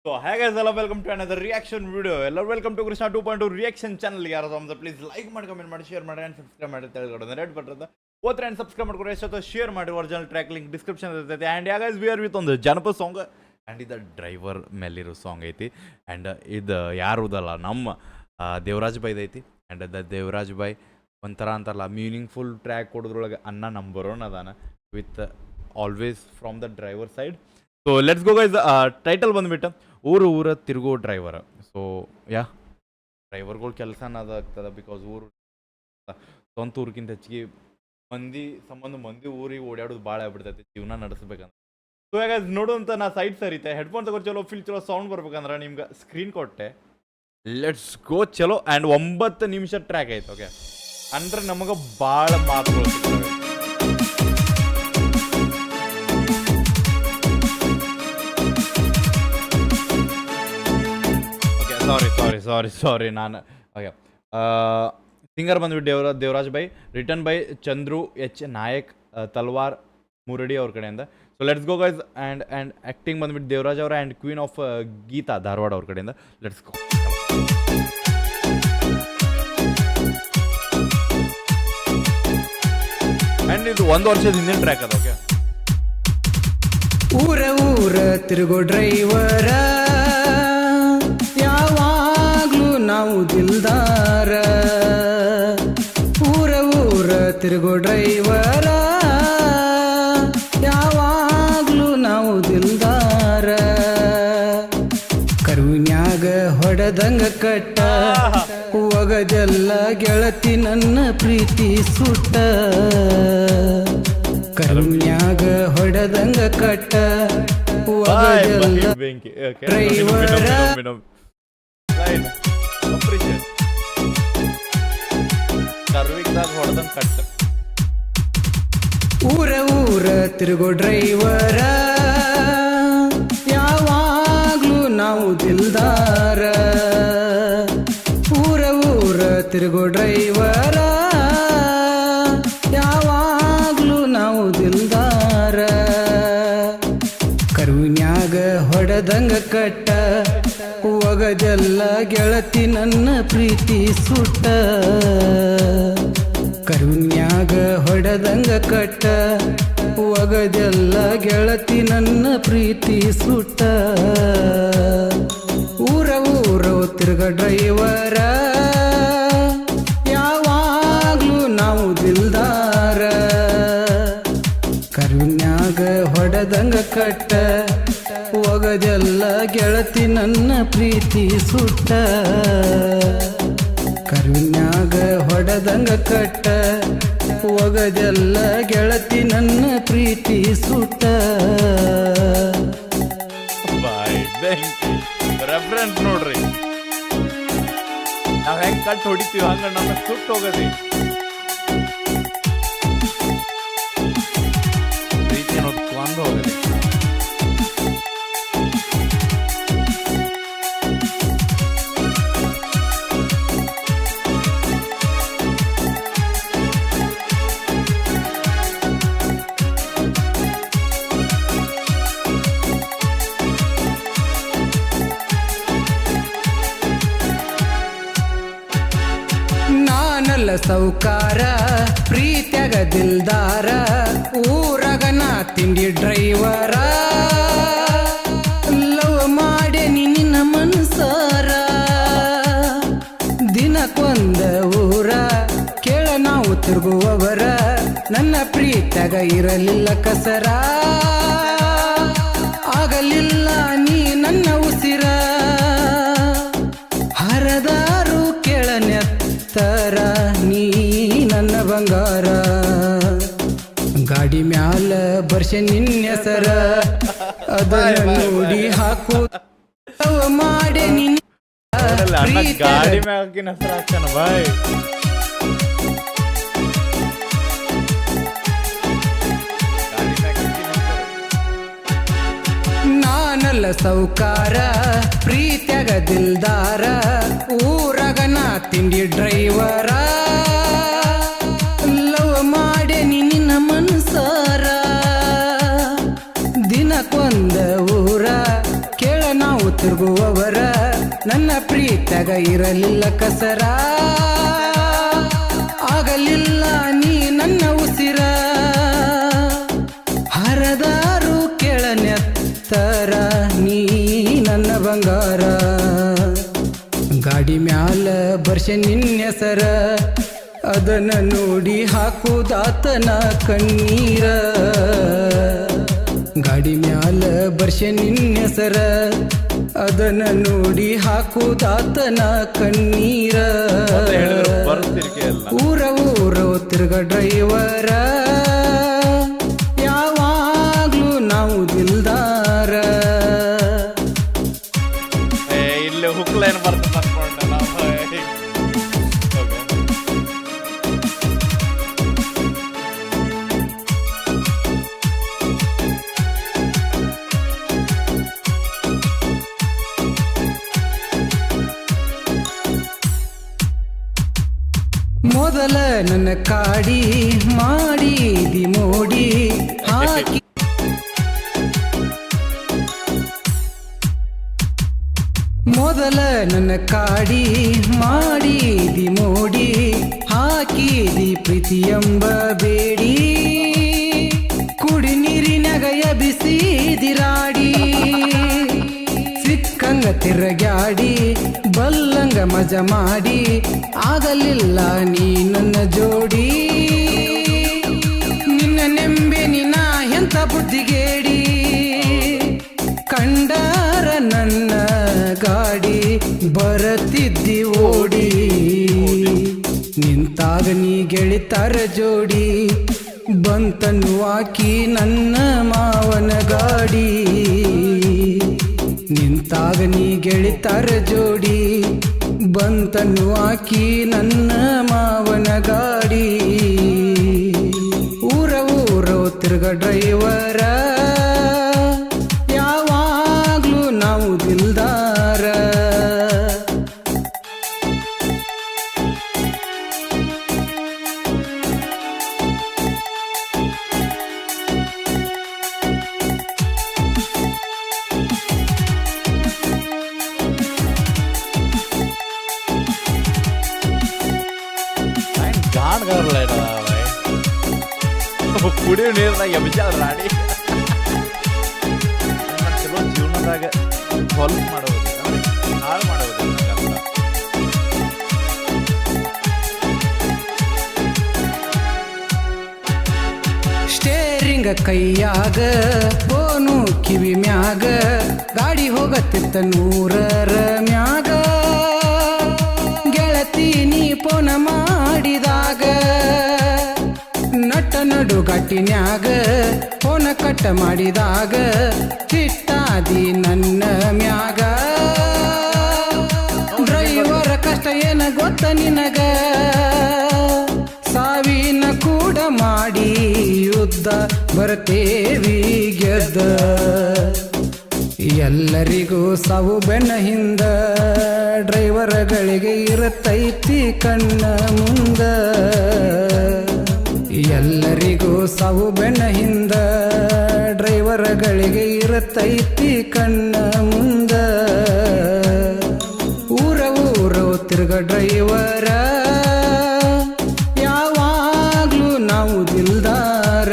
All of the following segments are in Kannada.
So, hi guys, hello, welcome to another reaction video. Hello, welcome to Krishna 2.2 reaction channel. ಯಾರು ಪ್ಲೀಸ್ ಲೈಕ್ ಮಾಡಿ, ಕಮೆಂಟ್ ಮಾಡಿ, ಶೇರ್ ಮಾಡಿ ಆ್ಯಂಡ್ ಸಬ್ಸ್ಕ್ರೈಬ್ ಮಾಡಿ ತೆಗೆದುಕೊಡೋದು ರೆಡ್ ಬರ್ತದೆ. ಓದ್ರಿ ಆ್ಯಂಡ್ ಸಬ್ಸ್ಕ್ರೈಬ್ ಮಾಡ್ಕೊಡಿ, ಎಷ್ಟೊತ್ತು ಶೇರ್ ಮಾಡಿ. ಒರಿಜಿನಲ್ ಟ್ರ್ಯಾಕ್ ಲಿಂಕ್ ಡಿಸ್ಕ್ರಿಪ್ಷನ್ ಇರ್ತೈತೆ. And yeah guys we are with ಒಂದು ಜನಪದ ಸಾಂಗ್ ಆ್ಯಂಡ್ ಇದು ಡ್ರೈವರ್ ಮೇಲಿರೋ ಸಾಂಗ್ ಐತಿ. ಆ್ಯಂಡ್ ಇದು ಯಾರುದಲ್ಲ ನಮ್ಮ ದೇವರಾಜ್ ಬೈದ್ ಐತಿ. ಆ್ಯಂಡ್ ದ ದೇವರಾಜ್ ಬೈ ಒಂಥರ ಅಂತಲ್ಲ ಮೀನಿಂಗ್ಫುಲ್ ಟ್ರ್ಯಾಕ್ ಕೊಡೋದ್ರೊಳಗೆ ಅನ್ನ ನಂಬರ್ ಒನ್ ಅದಾನ with always from the driver side. So let's go guys. Title ಬಂದುಬಿಟ್ಟು ಊರ ತಿರುಗೋ ಡ್ರೈವರ್. ಸೊ ಯಾ ಡ್ರೈವರ್ಗಳ ಕೆಲಸನ ಅದಾಗ್ತದೆ. ಬಿಕಾಸ್ ಊರು ಸ್ವಂತ ಊರಿಗಿಂತ ಹೆಚ್ಚಿಗೆ ಮಂದಿ ಊರಿಗೆ ಓಡಾಡೋದು ಭಾಳ ಆಗ್ಬಿಡ್ತೈತಿ ಜೀವನ ನಡೆಸ್ಬೇಕಂದ್ರೆ. ಸೊ ಯಾಗ ನೋಡುವಂತ ನಾ ಸೈಡ್ ಸರಿತೆ ಹೆಡ್ಫೋನ್ ತಗೋ ಚಲೋ ಫಿಲ್ ಚಲೋ ಸೌಂಡ್ ಬರ್ಬೇಕಂದ್ರೆ ನಿಮ್ಗೆ ಸ್ಕ್ರೀನ್ ಕೊಟ್ಟೆ. ಲೆಟ್ಸ್ ಗೋ ಚಲೋ. ಆ್ಯಂಡ್ 9 ನಿಮಿಷ ಟ್ರ್ಯಾಕ್ ಐತೆ. ಓಕೆ ಅಂದ್ರೆ ನಮಗೆ ಭಾಳ ಮಾತುಗಳು ಸಿಗ್ತವೆ. ಸಾರಿ ನಾನು ಓಕೆ. ಸಿಂಗರ್ ಬಂದ್ಬಿಟ್ಟು Devaraj by, written by Chandru H Nayak, Talwar Muradi ಅವ್ರ ಕಡೆಯಿಂದ. So let's go guys. And acting ಬಂದ್ಬಿಟ್ಟು ದೇವರಾಜ್ ಅವರ and queen of Geeta Dharwad ಅವ್ರ ಕಡೆಯಿಂದ. Let's go. ಆ್ಯಂಡ್ ಇದು 1 ವರ್ಷದ ಹಿಂದಿನ ಟ್ರ್ಯಾಕ್ ಅದ. ಓಕೆ ಊರ ತಿರುಗೋ ಡ್ರೈವರ ಯಾವಾಗ್ಲೂ ನಾವು ದಿಲ್ದಾರ. ಊರ ತಿರುಗೋ ಡ್ರೈವರ ಯಾವಾಗ್ಲೂ ನಾವು ದಿಲ್ದಾರ. ಕರುನ್ಯಾಗ ಹೊಡೆದಂಗ ಕಟ್ಟ ಒಗದೆಲ್ಲ ಗೆಳತಿ ನನ್ನ ಪ್ರೀತಿ ಸುಟ್ಟ. ಕರುನ್ಯಾಗ ಹೊಡೆದಂಗ ಕಟ್ಟ ಒಗದೆಲ್ಲ ಡ್ರೈವರ. ಊರ ತಿರುಗೋ ಡ್ರೈವರ ಯಾವಾಗ್ಲೂ ನಾವು ದಿಲ್ದಾರ. ಊರ ತಿರುಗೋ ಡ್ರೈವರ ಯಾವಾಗ್ಲೂ ನಾವು ದಿಲ್ದಾರ. ಕರುನ್ಯಾಗ ಹೊಡೆದಂಗ ಕಟ್ಟ ಒಗದೆಲ್ಲ ಗೆಳತಿ ನನ್ನ ಪ್ರೀತಿ ಸುಟ್ಟ. ಕರುನ್ಯಾಗ ಹೊಡೆದಂಗ ಕಟ್ಟ ಒಗದೆಲ್ಲ ಗೆಳತಿ ನನ್ನ ಪ್ರೀತಿ ಸುಟ್ಟ. ಊರ ತಿರುಗ ಡ್ರೈವರ ಯಾವಾಗ್ಲೂ ನಾವು ದಿಲ್ದಾರ. ಕರುನ್ಯಾಗ ಹೊಡೆದಂಗ ಕಟ್ಟ ಒಗದೆಲ್ಲ ಗೆಳತಿ ನನ್ನ ಪ್ರೀತಿ ಸುಟ್ಟ. ಕರುನ್ಯಾಗ ಹೊಡೆದಂಗ ಕಟ್ಟ ಒಗದೆಲ್ಲ ಗೆಳತಿ ನನ್ನ ಪ್ರೀತಿ ಸುಟ್ಟ. ರೆಫರೆನ್ಸ್ ನೋಡ್ರಿ, ನಾವ್ ಹೆಂಗ್ ಕಟ್ ಹೊಡಿತೀವಿ ಹಂಗ ನನ್ನ ಸುಟ್ಟು ಹೋಗದಿ. ಪ್ರೀತಿ ಅನ್ನೋದು ಕೊಂದು ಹೋಗದಿ. ನಾನಲ್ಲ ಸೌಕಾರ ಪ್ರೀತ್ಯಾಗ ದಿಲ್ದಾರ. ಊರಾಗ ನಾ ತಿಂಡಿ ಡ್ರೈವರ. ಲವ್ ಮಾಡೆ ನಿನ್ನ ಮನ್ಸಾರ. ದಿನಕ್ಕೊಂದ ಊರ ಕೇಳ ನಾವು ತಿರುಗುವವರ. ನನ್ನ ಪ್ರೀತ್ಯಾಗ ಇರಲಿಲ್ಲ ಕಸರ. ಆಗಲಿಲ್ಲ ನೀ ನನ್ನ ಉಸಿರ. ಹರದಾರು ಕೇಳನೆತ್ತರ ನೀ ನನ್ನ ಬಂಗಾರ. ಗಾಡಿ ಮ್ಯಾಲ ಬರ್ಷೆ ನಿನ್ನೆಸರ ಅದನ್ನ ನೋಡಿ ಹಾಕು ಮಾಡೆ ನಿನ್ನ ಗಾಡಿ ಮ್ಯಾಗಿನ ಹೆಸರು ಹಾಕ್ತಾನ ಬಾಯ್. ನಾನಲ್ಲ ಸೌಕಾರ ಪ್ರೀತ್ಯಾಗ ದಿಲ್ದಾರ. ಊರಾಗ ನಾ ತಿಂಡಿ ಡ್ರೈವರ. ಲವ್ ಮಾಡೆ ನಿನ್ನ ಮನ್ಸಾರ. ದಿನಕ್ಕೊಂದ ಊರ ಕೇಳ ನಾವು ತಿರುಗುವವರ ನನ್ನ ಪ್ರೀತ್ಯಾಗ ಇರಲಿಲ್ಲ ಕಸರ ಆಗಲಿಲ್ಲ ನೀ ನನ್ನ ಉಸಿರ ಹರದಾರು ಕೆಳನೆತ್ತರ ನೀ ನನ್ನ ಬಂಗಾರ ಗಾಡಿ ಮ್ಯಾಲ ಬರ್ಷೆ ನಿನ್ನೆಸರ ಅದನ್ನ ನೋಡಿ ಹಾಕುದಾತನ ಕಣ್ಣೀರ ಗಾಡಿ ಮ್ಯಾಲ ಬರ್ಷೆ ನಿನ್ನೆಸರ ಅದನ್ನ ನೋಡಿ ಹಾಕುದಾತನ ಕಣ್ಣೀರ ಊರ ಊರ ತಿರ್ಗ ಡ್ರೈವರ ಯಾವಾಗ್ಲೂ ನಾವು ದಿಲ್ದಾರ ಇಲ್ಲಿ ಹುಕ್ಲೈನ್ ಬರ್ತದೆ ಅನ್ಕೊಂಡೆ ನಾವು. ಮೊದಲ ನನ್ನ ಕಾಡಿ ಮಾಡಿದಿ ಮೋಡಿ ಹಾಕಿ ಮೊದಲ ನನ್ನ ಕಾಡಿ ಮಾಡಿದಿ ಮೋಡಿ ಹಾಕಿದಿ ಪ್ರೀತಿ ಎಂಬ ಬೇಡಿ ಕುಡಿ ನೀರಿನಾಗ ಎಬಿಸಿದಿರಾಡಿ ಸಿಕ್ಕಂಗ ತಿರಗ್ಯಾಡಿ ಬಲ್ಲಂಗ ಮಜ ಮಾಡಿ ಆಗಲಿಲ್ಲ ನೀ ನನ್ನ ಜೋಡಿ ನಿನ್ನ ನೆಂಬೆ ನಿನ್ನ ಎಂತ ಬುದ್ಧಿಗೇಡಿ ಕಂಡಾರ ನನ್ನ ಗಾಡಿ ಬರತಿದ್ದಿ ಓಡಿ ನಿಂತಾಗ ನೀ ಗೆಳಿತಾರ ಜೋಡಿ ಬಂತನ್ನು ಹಾಕಿ ನನ್ನ ಮಾವನ ಗಾಡಿ ನಿಂತಾಗ ನೀ ಗೆಳಿತಾರ ಜೋಡಿ ಬಂತನ್ನು ಹಾಕಿ ನನ್ನ ಮಾವನ ಗಾಡಿ ಊರ ಊರ ತಿರ್ಗ ಡ್ರೈವರ ಯಾವಾಗ್ಲೂ ನಾವು ದಿಲ್ದಾರ ಕುಡಿಯೋ ನೀರ್ದಾಗ ಎಬ್ಜಾಳ ರಾಡಿ ಚಲೋ ಜೀವನದಾಗ ಹೊಲ್ಪ್ ಮಾಡೋದು ಹಾಳು ಮಾಡೋದು ಸ್ಟೇರಿಂಗ ಕೈಯಾಗ ಫೋನು ಕಿವಿ ಮ್ಯಾಗ ಗಾಡಿ ಹೋಗತ್ತಿತ್ತ 100ರ ಮ್ಯಾಗ ಗೆಳತಿ ನೀ ಫೋನ ಮಾಡಿದಾಗ ನಟ ನಡು ಗಟ್ಟಿನ್ಯಾಗ ಫೋನ ಕಟ್ಟ ಮಾಡಿದಾಗ ಚಿಟ್ಟಾದಿ ನನ್ನ ಮ್ಯಾಗ ಡ್ರೈವರ ಕಷ್ಟ ಏನ ಗೊತ್ತ ನಿನಗ ಸಾವಿನ ಕೂಡ ಮಾಡಿ ಯುದ್ಧ ಬರ್ತೇವಿ ಗೆದ್ದ ಎಲ್ಲರಿಗೂ ಸಾವು ಬೆನ್ನ ಹಿಂದ ಡ್ರೈವರ್ಗಳಿಗೆ ಇರುತ್ತೈತಿ ಕಣ್ಣ ಮುಂದ ಎಲ್ಲರಿಗೂ ಸಾವು ಬೆನ್ನ ಹಿಂದ ಡ್ರೈವರ್ಗಳಿಗೆ ಇರುತ್ತೈತಿ ಕಣ್ಣ ಮುಂದ ಊರ ಊರ ತಿರ್ಗ ಡ್ರೈವರ ಯಾವಾಗ್ಲೂ ನಾವು ದಿಲ್ದಾರ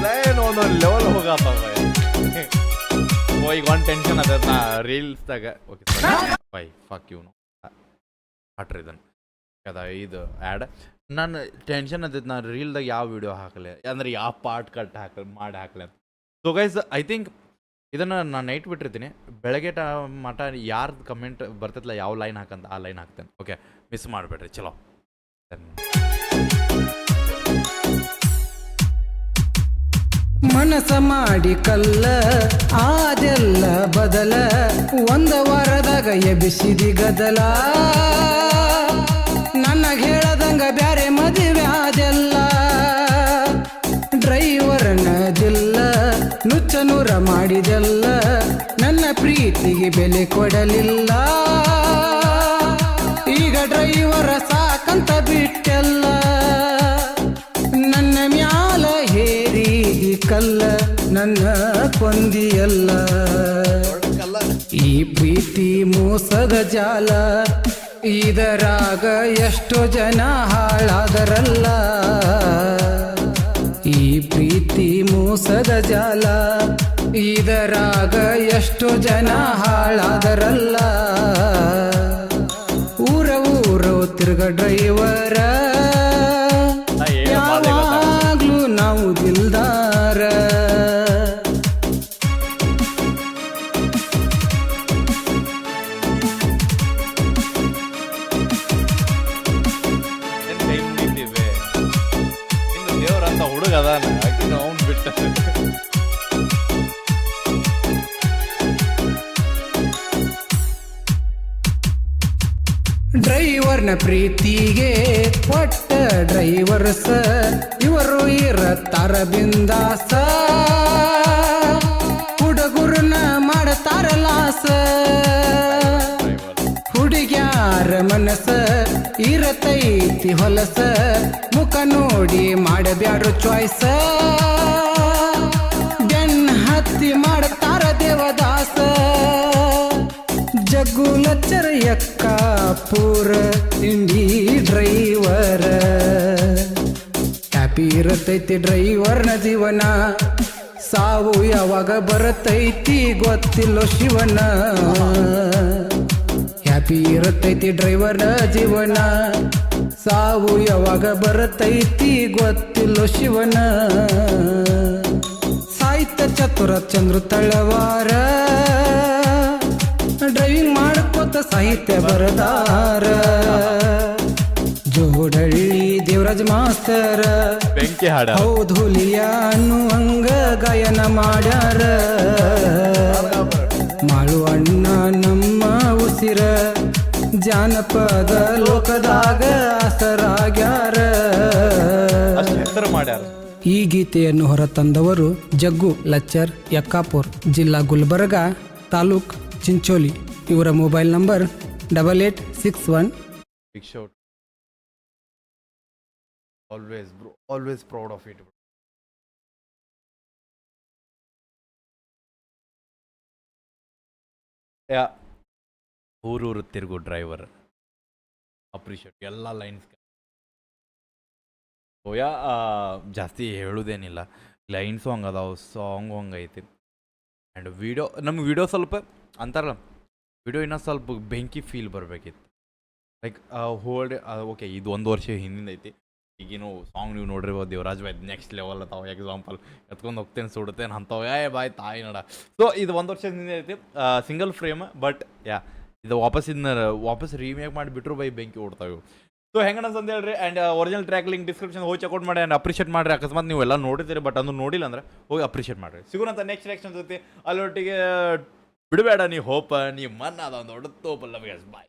ಲೆವೆಲ್ ಹೋಗಪ್ಪ ಈಗ ಒಂದು ಟೆನ್ಷನ್ ಅದ ನಾ ರೀಲ್ಸ್ದಾಗ ಓಕೆ ಬೈ ಫಕ್ ಇವನು ಹಾಟ್ರಿ ಇದನ್ನು ಅದ ಇದು ಆ್ಯಡ್ ನಾನು ಟೆನ್ಷನ್ ಅದ ನಾ ರೀಲ್ದಾಗ ಯಾವ ವಿಡಿಯೋ ಹಾಕಲಿ ಅಂದ್ರೆ ಯಾವ ಪಾರ್ಟ್ ಕಟ್ ಮಾಡಿ ಹಾಕಲಿ ಅಂತ ಸೊ ಗೈಸ್ ಐ ಥಿಂಕ್ ಇದನ್ನು ನಾನು ನೈಟ್ ಬಿಟ್ಟಿರ್ತೀನಿ ಬೆಳಗ್ಗೆ ಮಟ ಯಾರ್ದು ಕಮೆಂಟ್ ಬರ್ತೈತಲ್ಲ ಯಾವ ಲೈನ್ ಹಾಕಂತ ಆ ಲೈನ್ ಹಾಕ್ತೇನೆ ಓಕೆ ಮಿಸ್ ಮಾಡಬೇಡ್ರಿ ಚಲೋ ಮನಸ ಮಾಡಿ ಕಲ್ಲ ಅದೆಲ್ಲ ಬದಲ ಒಂದ ವಾರದಾಗ ಎಬಿಸಿದಿ ಗದಲ ನನಗೆ ಹೇಳದಂಗ ಬ್ಯಾರೆ ಮದುವೆ ಅದೆಲ್ಲ ಡ್ರೈವರ್ನದಿಲ್ಲ ನುಚ್ಚನೂರ ಮಾಡಿದೆಲ್ಲ ನನ್ನ ಪ್ರೀತಿಗೆ ಬೆಲೆ ಕೊಡಲಿಲ್ಲ ನನ್ನ ಕೊಂದಿಯಲ್ಲ. ಈ ಪ್ರೀತಿ ಮೋಸದ ಜಾಲ, ಇದರಾಗ ಎಷ್ಟೋ ಜನ ಹಾಳಾದರಲ್ಲ. ಈ ಪ್ರೀತಿ ಮೋಸದ ಜಾಲ, ಇದರಾಗ ಎಷ್ಟೋ ಜನ ಹಾಳಾದರಲ್ಲ. ಊರ ಊರು ತಿರ್ಗ ಡ್ರೈವರ, ಯಾವಾಗ್ಲೂ ನಾವು ದಿಲ್ದಾರ. ಕೈ ಮುಗಿತೀವಿ ಇನ್ನು ದೇವ್ರಂತ ಹುಡುಗ ಅದಾನ ಆಕಿನ ಅವ್ನು ಬಿಟ್ಟ. ಡ್ರೈವರ್ನ ಪ್ರೀತಿಗೆ ಒಟ್ಟ ಡ್ರೈವರ್ಸ, ಇವರು ಇರತ್ತಾರ ಬಿಂದಾಸ. ಹುಡುಗರನ್ನ ಮಾಡತಾರ ಲಾಸ, ಹುಡುಗ್ಯಾರ ಮನಸ ಇರತೈತಿ ಹೊಲಸ. ಮುಖ ನೋಡಿ ಮಾಡಬ್ಯಾಡ್ರು ಚಾಯ್ಸ, ಬೆನ್ನ ಹತ್ತಿ ಮಾಡತಾರ ದೇವದಾಸ. ಜಗ್ಗು ಲಚ್ಚರ ಯಕ್ಕಾಪುರ ಇಂಡಿ ಡ್ರೈವರ. ಹ್ಯಾಪಿ ಇರತೈತಿ ಡ್ರೈವರ್ನ ಜೀವನ, ಸಾವು ಯಾವಾಗ ಬರತೈತಿ ಗೊತ್ತಿಲ್ಲೋ ಶಿವನ. ಹ್ಯಾಪಿ ಇರತೈತಿ ಡ್ರೈವರ್ನ ಜೀವನ, ಸಾವು ಯಾವಾಗ ಬರತೈತಿ ಗೊತ್ತಿಲ್ಲೋ ಶಿವನ. ಸಾಹಿತ್ಯ ಚತುರ ಚಂದ್ರ ತಳವಾರ, ಡ್ರೈವಿಂಗ್ ಮಾಡ್ಕೋತ ಸಾಹಿತ್ಯ ಬರದಾರ. ಜೋಡಳ್ಳಿ ದೇವರಾಜ್ ಮಾಸ್ತರ, ಬೆಂಕಿ ಹಾಡ ಹೌದುಲಿಯ ಅನ್ನುವಂಗ ಗಾಯನ ಮಾಡ್ಯಾರ. ಮಾಳು ಅಣ್ಣ ನಮ್ಮ ಉಸಿರ, ಜಾನಪದ ಲೋಕದಾಗ ಆಸರಾಗ್ಯಾರ. ಅಷ್ಟು ಹೆಸರು ಮಾಡ್ಯಾರ. ಈ ಗೀತೆಯನ್ನು ಹೊರತಂದವರು ಜಗ್ಗು ಲಚ್ಚರ್, ಯಕ್ಕಾಪುರ್, ಜಿಲ್ಲಾ ಗುಲ್ಬರ್ಗ, ತಾಲೂಕ್ ಚಿಂಚೋಲಿ. ಇವರ mobile number 8861. Big shout. Always, bro. Always proud of it, bro. Yeah. ಊರೂರು ತಿರುಗು ಡ್ರೈವರ್, ಅಪ್ರಿಷಿಯೇಟ್ ಎಲ್ಲ ಲೈನ್ಸ್. ಓಯಾ ಜಾಸ್ತಿ ಹೇಳೋದೇನಿಲ್ಲ, ಲೈನ್ಸು ಹಂಗೆ ಅದಾವೆ, ಸಾಂಗು ಹಂಗೈತಿ. ಆ್ಯಂಡ್ ವಿಡಿಯೋ, ನಮ್ಗೆ ವಿಡಿಯೋ ಸ್ವಲ್ಪ ಅಂತಾರಲ್ಲ, ವಿಡಿಯೋ ಇನ್ನೂ ಸ್ವಲ್ಪ ಬೆಂಕಿ ಫೀಲ್ ಬರಬೇಕಿತ್ತು. ಲೈಕ್ ಹೋಲ್ಡ್ ಓಕೆ, ಇದು 1 ವರ್ಷ ಹಿಂದಿಂದ ಐತಿ. ಈಗೇನು ಸಾಂಗ್ ನೀವು ನೋಡಿರ್ಬೋದು, ದೇವರಾಜ್ ಬಾಯ್ ನೆಕ್ಸ್ಟ್ ಲೆವೆಲ್ ಅದಾವೆ. ಎಕ್ಸಾಂಪಲ್ ಎತ್ಕೊಂಡು ಹೋಗ್ತೇನೆ ಸುಡ್ತೇನೆ ಅಂಥವು, ಬಾಯ್ ತಾಯಿ ನಡ. ಸೊ ಇದು 1 ವರ್ಷದ ಹಿಂದೆ ಐತಿ, ಸಿಂಗಲ್ ಫ್ರೇಮ್. ಬಟ್ ಇದು ವಾಪಸ್ ರೀಮೇಕ್ ಮಾಡಿಬಿಟ್ರು ಬೈ ಬೆಂಕಿ ಓಡ್ತಾವೆ. ಸೊ ಹೆಂಗೆ ಅಂತ ಹೇಳ್ರಿ. And original track link description ಹೋಗಿ ಚೆಕ್ಔಟ್ ಮಾಡಿ ಆ್ಯಂಡ್ ಅಪ್ರಿಷಿಯೇಟ್ ಮಾಡಿರಿ. ಅಕಸ್ಮಾತ್ ನೀವು ಎಲ್ಲ ನೋಡಿದ್ದೀರಿ ಬಟ್ ಅದು ನೋಡಿಲ್ಲ ಅಂದ್ರೆ ಹೋಗಿ ಅಪ್ರಿಷಿಯೇಟ್ ಮಾಡಿರಿ. ಸಿಗೋಣಂತ ನೆಕ್ಸ್ಟ್ ರಿಯಾಕ್ಷನ್ ಜೊತೆ. ಅಲ್ಲೊಟ್ಟಿಗೆ ಬಿಡಬೇಡ ನೀ ಹೋಪ, ನೀ ಮನ್ನ ಅದೊಂದು ದೊಡ್ಡ ತೋಪಲ್ಲ. ಬಾಯ್.